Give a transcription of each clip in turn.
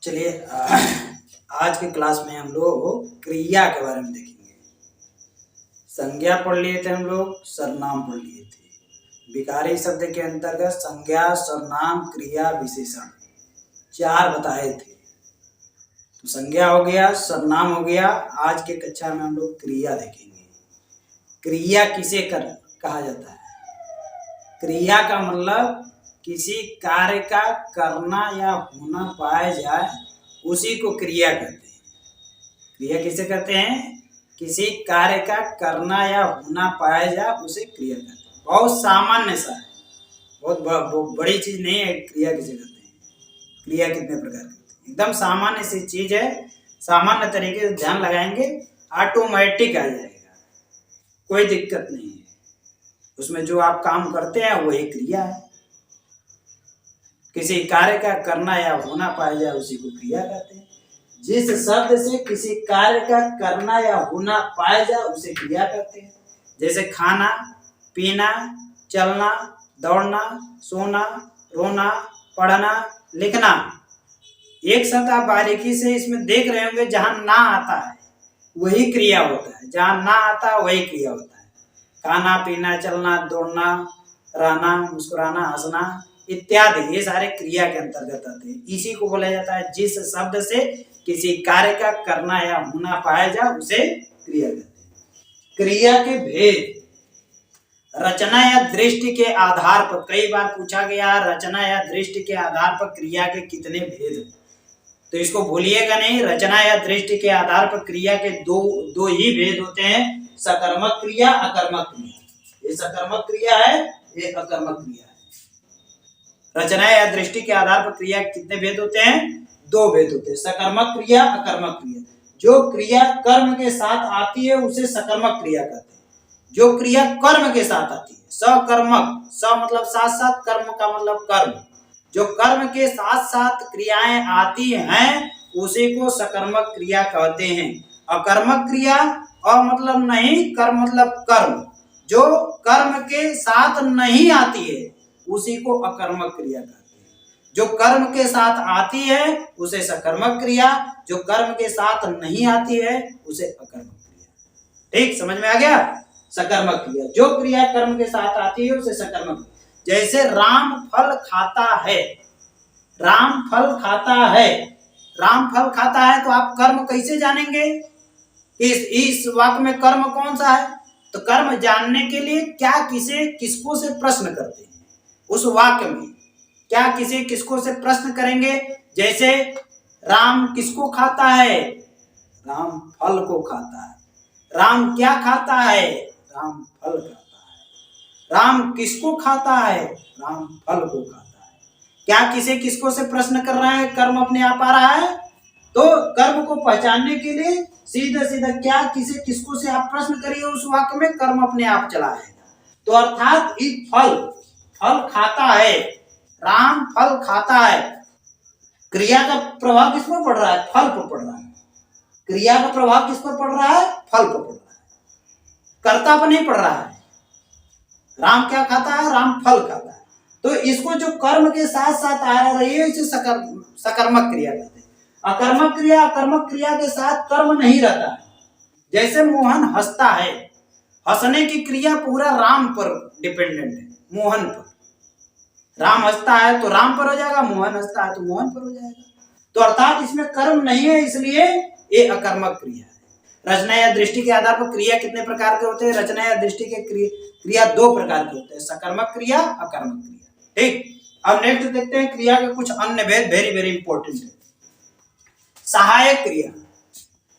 चलिए आज के क्लास में हम लोग क्रिया के बारे में देखेंगे। संज्ञा पढ़ लिए थे हम लोग, सर्वनाम पढ़ लिए थे। विकारी शब्द के अंतर्गत संज्ञा, सर्वनाम, क्रिया, विशेषण चार बताए थे। तो संज्ञा हो गया, सर्वनाम हो गया। आज के कक्षा में हम लोग क्रिया देखेंगे। क्रिया किसे कहा जाता है? क्रिया का मतलब किसी कार्य का करना या होना पाया जाए, उसी को क्रिया कहते हैं। क्रिया किसे कहते हैं? किसी कार्य का करना या होना पाया जाए, उसे क्रिया कहते हैं। बहुत सामान्य सा है, बहुत बड़ी चीज नहीं है। क्रिया किसे कहते हैं? क्रिया कितने प्रकार की होती है? एकदम सामान्य सी चीज है। सामान्य तरीके से ध्यान लगाएंगे, ऑटोमेटिक आ जाएगा, कोई दिक्कत नहीं है। उसमें जो आप काम करते हैं वही क्रिया है। किसी कार्य का करना या होना पाया जाए, उसी को क्रिया कहते हैं। जिस शब्द से किसी कार्य का करना या होना पाया जाए, उसे क्रिया कहते हैं। जैसे खाना, पीना, चलना, दौड़ना, सोना, रोना, पढ़ना, लिखना। एक शब्द आप बारीकी से इसमें देख रहे होंगे, जहां ना आता है वही क्रिया होता है, जहां ना आता है वही क्रिया होता है। खाना, पीना, चलना, दौड़ना, रहना, मुस्कुराना, हंसना इत्यादि, ये सारे क्रिया के अंतर्गत आते हैं। इसी को बोला जाता है जिस शब्द से किसी कार्य का करना या होना पाया जाए, उसे क्रिया कहते हैं। क्रिया के भेद रचना या दृष्टि के आधार पर, कई बार पूछा गया रचना या दृष्टि के आधार पर क्रिया के कितने भेद, तो इसको भूलिएगा नहीं। रचना या दृष्टि के आधार पर क्रिया के दो ही भेद होते हैं, सकर्मक क्रिया, अकर्मक क्रिया। ये सकर्मक क्रिया है, ये अकर्मक क्रिया है। रचना या दृष्टि के आधार पर क्रिया के कितने भेद होते हैं? दो भेद होते हैं, सकर्मक क्रिया, अकर्मक क्रिया। जो क्रिया कर्म के साथ आती है उसे सकर्मक क्रिया कहते हैं। जो क्रिया कर्म के साथ आती है, सकर्मक, स मतलब साथ साथ, कर्म का मतलब कर्म। जो कर्म के साथ साथ क्रियाएं आती हैं, उसी को सकर्मक क्रिया कहते हैं। अकर्मक क्रिया, अ मतलब नहीं, कर्म मतलब कर्म, जो कर्म के साथ नहीं आती है उसी को अकर्मक क्रिया कहते हैं। जो कर्म के साथ आती है उसे सकर्मक क्रिया, जो कर्म के साथ नहीं आती है उसे अकर्मक क्रिया। ठीक, समझ में आ गया? सकर्मक क्रिया, जो क्रिया कर्म के साथ आती है उसे सकर्मक। जैसे राम फल खाता है, राम फल खाता है, राम फल खाता है, तो आप कर्म कैसे जानेंगे? इस वाक्य में कर्म कौन सा है? तो कर्म जानने के लिए क्या किसे किसको से प्रश्न करते हैं। उस वाक्य में क्या किसी किसको से प्रश्न करेंगे। जैसे राम किसको खाता है? राम फल को खाता है। राम क्या खाता है? राम फल खाता है। राम किसको खाता है? राम फल को खाता है। क्या किसी किसको से प्रश्न कर रहा है? कर्म अपने आप आ रहा है। तो कर्म को पहचानने के लिए सीधा सीधा क्या किसी किसको से आप प्रश्न करिए, उस वाक्य में कर्म अपने आप चला आएगा। तो अर्थात एक फल खाता है, राम फल खाता है। क्रिया का प्रभाव किस पर पड़ रहा है? फल पर पड़ रहा है। क्रिया का प्रभाव किस पर पड़ रहा है? फल पर पड़ रहा है, कर्ता पर नहीं पड़ रहा है। राम क्या खाता है? राम फल खाता है। तो इसको जो कर्म के साथ साथ आ रही है, इसे सकर्मक क्रिया कहते हैं। अकर्मक क्रिया, अकर्मक क्रिया के साथ कर्म नहीं रहता है। जैसे मोहन हंसता है, हंसने की क्रिया पूरा राम पर डिपेंडेंट है, मोहन पर। राम हंसता है तो राम पर हो जाएगा, मोहन हंसता है तो मोहन पर हो जाएगा। तो अर्थात इसमें कर्म नहीं है, इसलिए ये अकर्मक क्रिया है। रचना या दृष्टि के आधार पर क्रिया कितने प्रकार के होते हैं? रचना या दृष्टि के क्रिया दो प्रकार के होते हैं, सकर्मक क्रिया, अकर्मक क्रिया। ठीक, अब नेक्स्ट देखते हैं क्रिया के कुछ अन्य भेद, वेरी वेरी इंपॉर्टेंट है। सहायक क्रिया।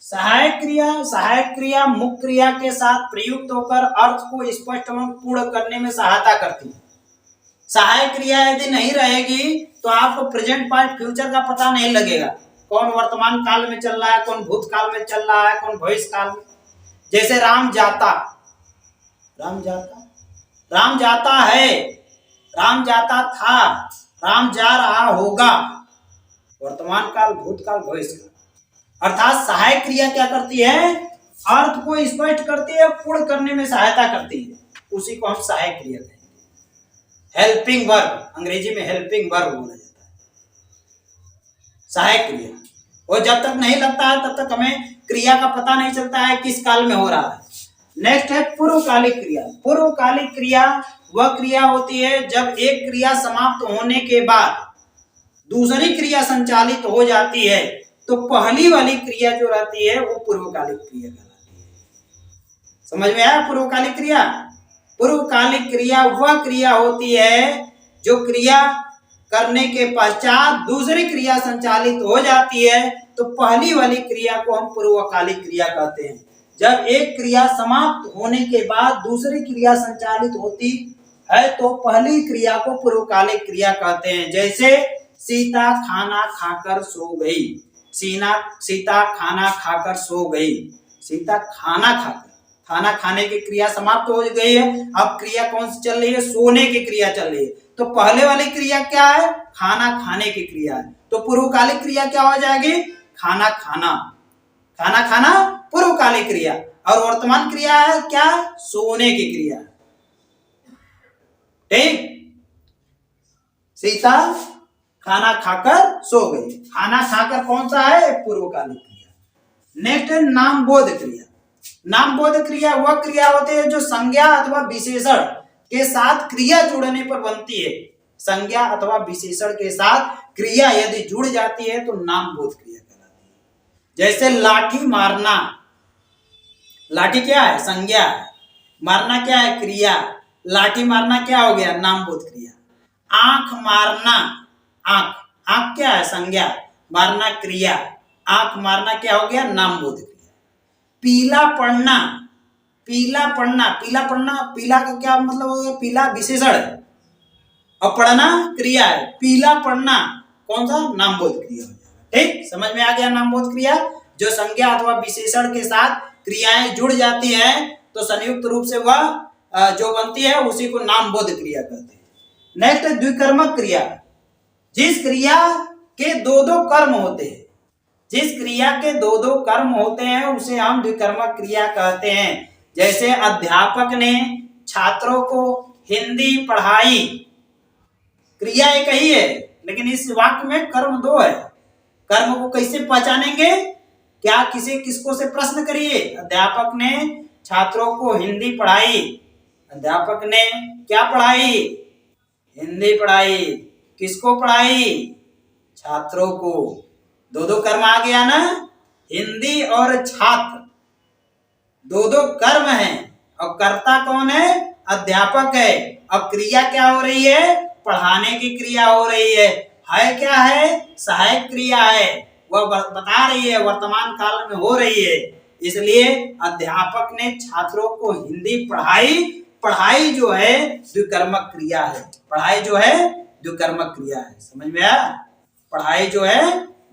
सहायक क्रिया मुख्य क्रिया के साथ प्रयुक्त होकर अर्थ को स्पष्ट एवं पूर्ण करने में सहायता करती है। सहायक क्रिया यदि नहीं रहेगी तो आपको प्रेजेंट पार्ट फ्यूचर का पता नहीं लगेगा। कौन वर्तमान काल में चल रहा है, कौन भूतकाल में चल रहा है, कौन भविष्य काल में। जैसे राम जाता, राम जाता, राम जाता है, राम जाता था, राम जा रहा होगा। वर्तमान काल, भूतकाल, भविष्य काल। अर्थात सहायक क्रिया क्या करती है? अर्थ को स्पष्ट करती है, पूर्ण करने में सहायता करती है, उसी को हम सहायक क्रिया कहेंगे। हेल्पिंग वर्ब, अंग्रेजी में हेल्पिंग वर्ब बोला जाता है। सहायक क्रिया। और जब तक नहीं लगता है तब तक हमें क्रिया का पता नहीं चलता है किस काल में हो रहा है। नेक्स्ट है पूर्वकालिक क्रिया। पूर्वकालिक क्रिया वह क्रिया होती है जब एक क्रिया समाप्त होने के बाद दूसरी क्रिया संचालित हो जाती है, तो पहली वाली क्रिया जो रहती है वो पूर्वकालिक क्रिया कहलाती है। समझ में आया पूर्वकालिक क्रिया? पूर्वकालिक क्रिया वह क्रिया होती है जो क्रिया करने के पश्चात दूसरी क्रिया संचालित हो जाती है, तो पहली वाली क्रिया को हम पूर्वकालिक क्रिया कहते हैं। जब एक क्रिया समाप्त होने के बाद दूसरी क्रिया संचालित होती है तो पहली क्रिया को पूर्वकालिक क्रिया कहते हैं। जैसे सीता खाना खाकर सो गई। सीता खाना खाकर सो गई। सीता खाना खाने की क्रिया समाप्त हो गई है। अब क्रिया कौन सी चल रही है? सोने की क्रिया चल रही है। तो पहले वाली क्रिया क्या है? खाना खाने की क्रिया है। तो पूर्वकालिक क्रिया क्या हो जाएगी? खाना खाना पूर्वकालिक क्रिया। और वर्तमान क्रिया है क्या? सोने की क्रिया। ठीक, सीता खाना खाकर सो गई। खाना खाकर कौन सा है? पूर्वकालिक क्रिया। नेक्स्ट है नामबोध क्रिया। नामबोध क्रिया वह क्रिया होती है जो संज्ञा अथवा विशेषण के साथ क्रिया जुड़ने पर बनती है। संज्ञा अथवा विशेषण के साथ क्रिया यदि जुड़ जाती है तो नामबोध क्रिया कहलाती है। जैसे लाठी मारना। लाठी क्या है? संज्ञा है। मारना क्या है? क्रिया। लाठी मारना क्या हो गया? नामबोध क्रिया। आंख मारना। आंख क्या है? संज्ञा। मारना क्रिया। आंख मारना क्या हो गया? नामबोध क्रिया। पीला पढ़ना। पीला का क्या मतलब हो गया? पीला विशेषण है और पढ़ना क्रिया है। पीला पढ़ना कौन सा? नामबोध क्रिया हो जाएगा। ठीक, समझ में आ गया? नामबोध क्रिया जो संज्ञा अथवा विशेषण के साथ क्रियाएं जुड़ जाती हैं तो संयुक्त रूप से वह जो बनती है उसी को नामबोध क्रिया कहते हैं। नेक्स्ट द्विकर्मक क्रिया। जिस क्रिया के दो कर्म होते हैं, जिस क्रिया के दो कर्म होते हैं उसे हम द्विकर्मक क्रिया कहते हैं। जैसे अध्यापक ने छात्रों को हिंदी पढ़ाई। क्रिया एक ही है लेकिन इस वाक्य में कर्म दो है। कर्म को कैसे पहचानेंगे? क्या किसको से प्रश्न करिए। अध्यापक ने छात्रों को हिंदी पढ़ाई। अध्यापक ने क्या पढ़ाई? हिंदी पढ़ाई। किसको पढ़ाई? छात्रों को। दो कर्म आ गया ना, हिंदी और छात्र। दो कर्म है और कर्ता कौन है? अध्यापक है। अब क्रिया क्या हो रही है? पढ़ाने की क्रिया हो रही है। क्या है? सहायक क्रिया है। वह बता रही है वर्तमान काल में हो रही है। इसलिए अध्यापक ने छात्रों को हिंदी पढ़ाई। पढ़ाई जो है द्विकर्मक क्रिया है। पढ़ाई जो है द्विकर्मक क्रिया है। समझ में आया? पढ़ाई जो है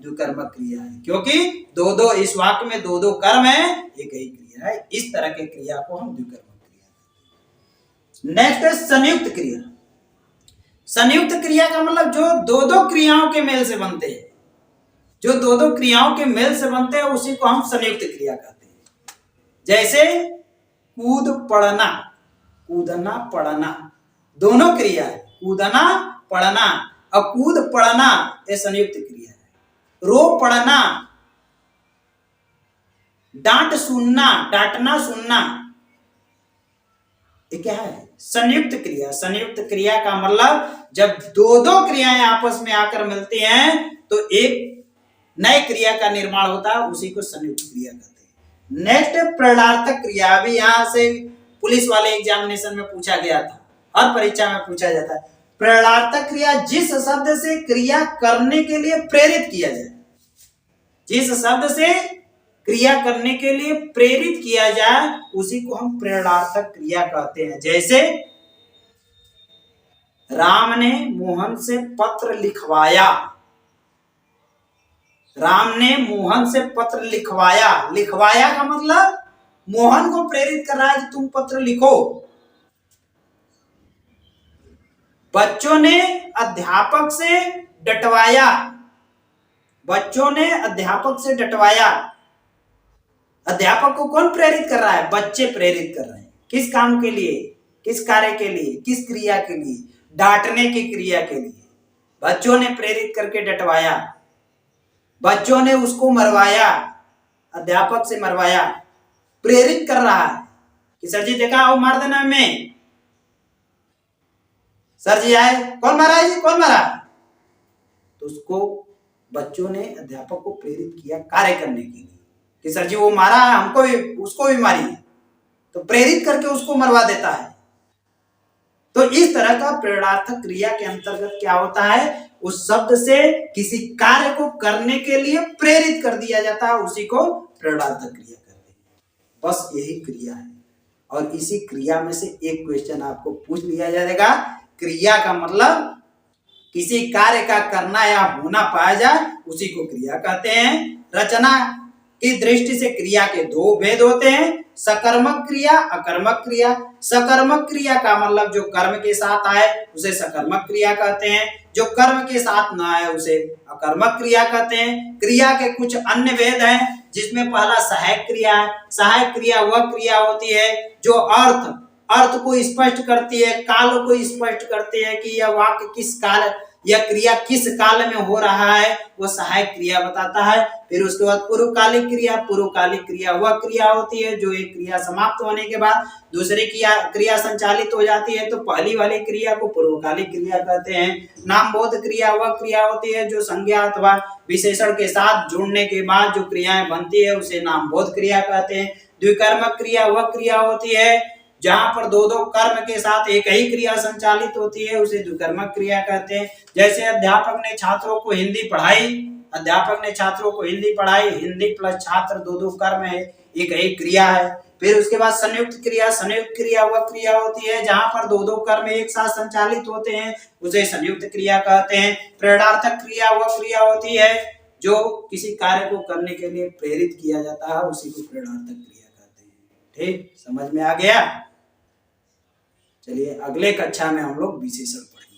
द्विकर्मक क्रिया है क्योंकि दो इस वाक्य में दो कर्म है, एक ही क्रिया है। इस तरह के क्रिया को हम द्विकर्मक क्रिया। नेक्स्ट है संयुक्त क्रिया। संयुक्त क्रिया का मतलब जो दो क्रियाओं के मेल से बनते हैं। जो दो क्रियाओं के मेल से बनते हैं उसी को हम संयुक्त क्रिया कहते हैं। जैसे कूद पढ़ना। कूदना पढ़ना दोनों क्रिया है। कूदना पढ़ना और कूद पढ़ना ये संयुक्त क्रिया है। रो पढ़ना। डांट सुनना। डांटना सुनना ये क्या है? संयुक्त क्रिया। संयुक्त क्रिया का मतलब जब दो क्रियाएं आपस में आकर मिलती हैं तो एक नए क्रिया का निर्माण होता है, उसी को संयुक्त क्रिया कहते हैं। नेक्स्ट प्रेरणार्थक क्रिया। अभी यहां से पुलिस वाले एग्जामिनेशन में पूछा गया था, हर परीक्षा में पूछा जाता है। प्रेरणार्थक क्रिया जिस शब्द से क्रिया करने के लिए प्रेरित किया जाए। जिस शब्द से क्रिया करने के लिए प्रेरित किया जाए उसी को हम प्रेरणार्थक क्रिया कहते हैं। जैसे राम ने मोहन से पत्र लिखवाया। राम ने मोहन से पत्र लिखवाया। लिखवाया का मतलब मोहन को प्रेरित कर रहा है कि तुम पत्र लिखो। बच्चों ने अध्यापक से डटवाया। बच्चों ने अध्यापक से डटवाया। अध्यापक को कौन प्रेरित कर रहा है? बच्चे प्रेरित कर रहे हैं। किस काम के लिए? किस कार्य के लिए? किस क्रिया के लिए? डांटने की क्रिया के लिए। बच्चों ने प्रेरित करके डटवाया। बच्चों ने उसको मरवाया, अध्यापक से मरवाया, प्रेरित कर रहा है कि सर जी देखा वो मार देना में, सर जी आए, कौन मारा है जी, कौन मारा? तो उसको बच्चों ने अध्यापक को प्रेरित किया कार्य करने के लिए कि सर जी वो मारा है, हमको भी उसको भी मारिए, तो प्रेरित करके उसको मरवा देता है। तो इस तरह का प्रेरणार्थक क्रिया के अंतर्गत क्या होता है, उस शब्द से किसी कार्य को करने के लिए प्रेरित कर दिया जाता है, उसी को प्रेरणार्थक क्रिया कहते हैं। बस यही क्रिया है, और इसी क्रिया में से एक क्वेश्चन आपको पूछ लिया जाएगा। क्रिया का मतलब किसी कार्य का करना या होना पाया जाए उसी को क्रिया कहते हैं। रचना की दृष्टि से क्रिया के दो भेद होते हैं, सकर्मक क्रिया, अकर्मक क्रिया। सकर्मक क्रिया का मतलब जो कर्म के साथ आए उसे सकर्मक क्रिया कहते हैं, जो कर्म के साथ न आए उसे अकर्मक क्रिया कहते हैं। क्रिया के कुछ अन्य भेद हैं, जिसमें पहला सहायक क्रिया है। सहायक क्रिया वह क्रिया होती है जो अर्थ को स्पष्ट करती है, काल को स्पष्ट करती है कि यह वाक्य किस काल, यह क्रिया किस काल में हो रहा है, वो सहायक क्रिया बताता है। फिर उसके बाद पूर्वकालिक क्रिया। पूर्वकालिक क्रिया वह क्रिया होती है जो एक क्रिया समाप्त होने के बाद दूसरी क्रिया संचालित हो जाती है, तो पहली वाली क्रिया को पूर्वकालिक क्रिया कहते हैं। नामबोध क्रिया वह क्रिया होती है जो संज्ञा अथवा विशेषण के साथ जुड़ने के बाद जो क्रियाएं बनती है उसे नामबोध क्रिया कहते हैं। द्विकर्मक क्रिया वह क्रिया होती है जहां पर दो दो कर्म के साथ एक ही क्रिया संचालित होती है, उसे द्विकर्मक क्रिया कहते हैं। जैसे अध्यापक ने छात्रों को हिंदी पढ़ाई, हिंदी प्लस छात्र दो दो कर्म है, एक ही क्रिया है। फिर उसके बाद संयुक्त क्रिया वह क्रिया होती है जहां पर दो दो कर्म एक साथ संचालित होते हैं, उसे संयुक्त क्रिया कहते हैं। प्रेरणार्थक क्रिया वह क्रिया होती है जो किसी कार्य को करने के लिए प्रेरित किया जाता है, उसी को प्रेरणार्थक क्रिया कहते हैं। ठीक, समझ में आ गया? चलिए अगले कक्षा में हम लोग विशेषण पढ़ेंगे।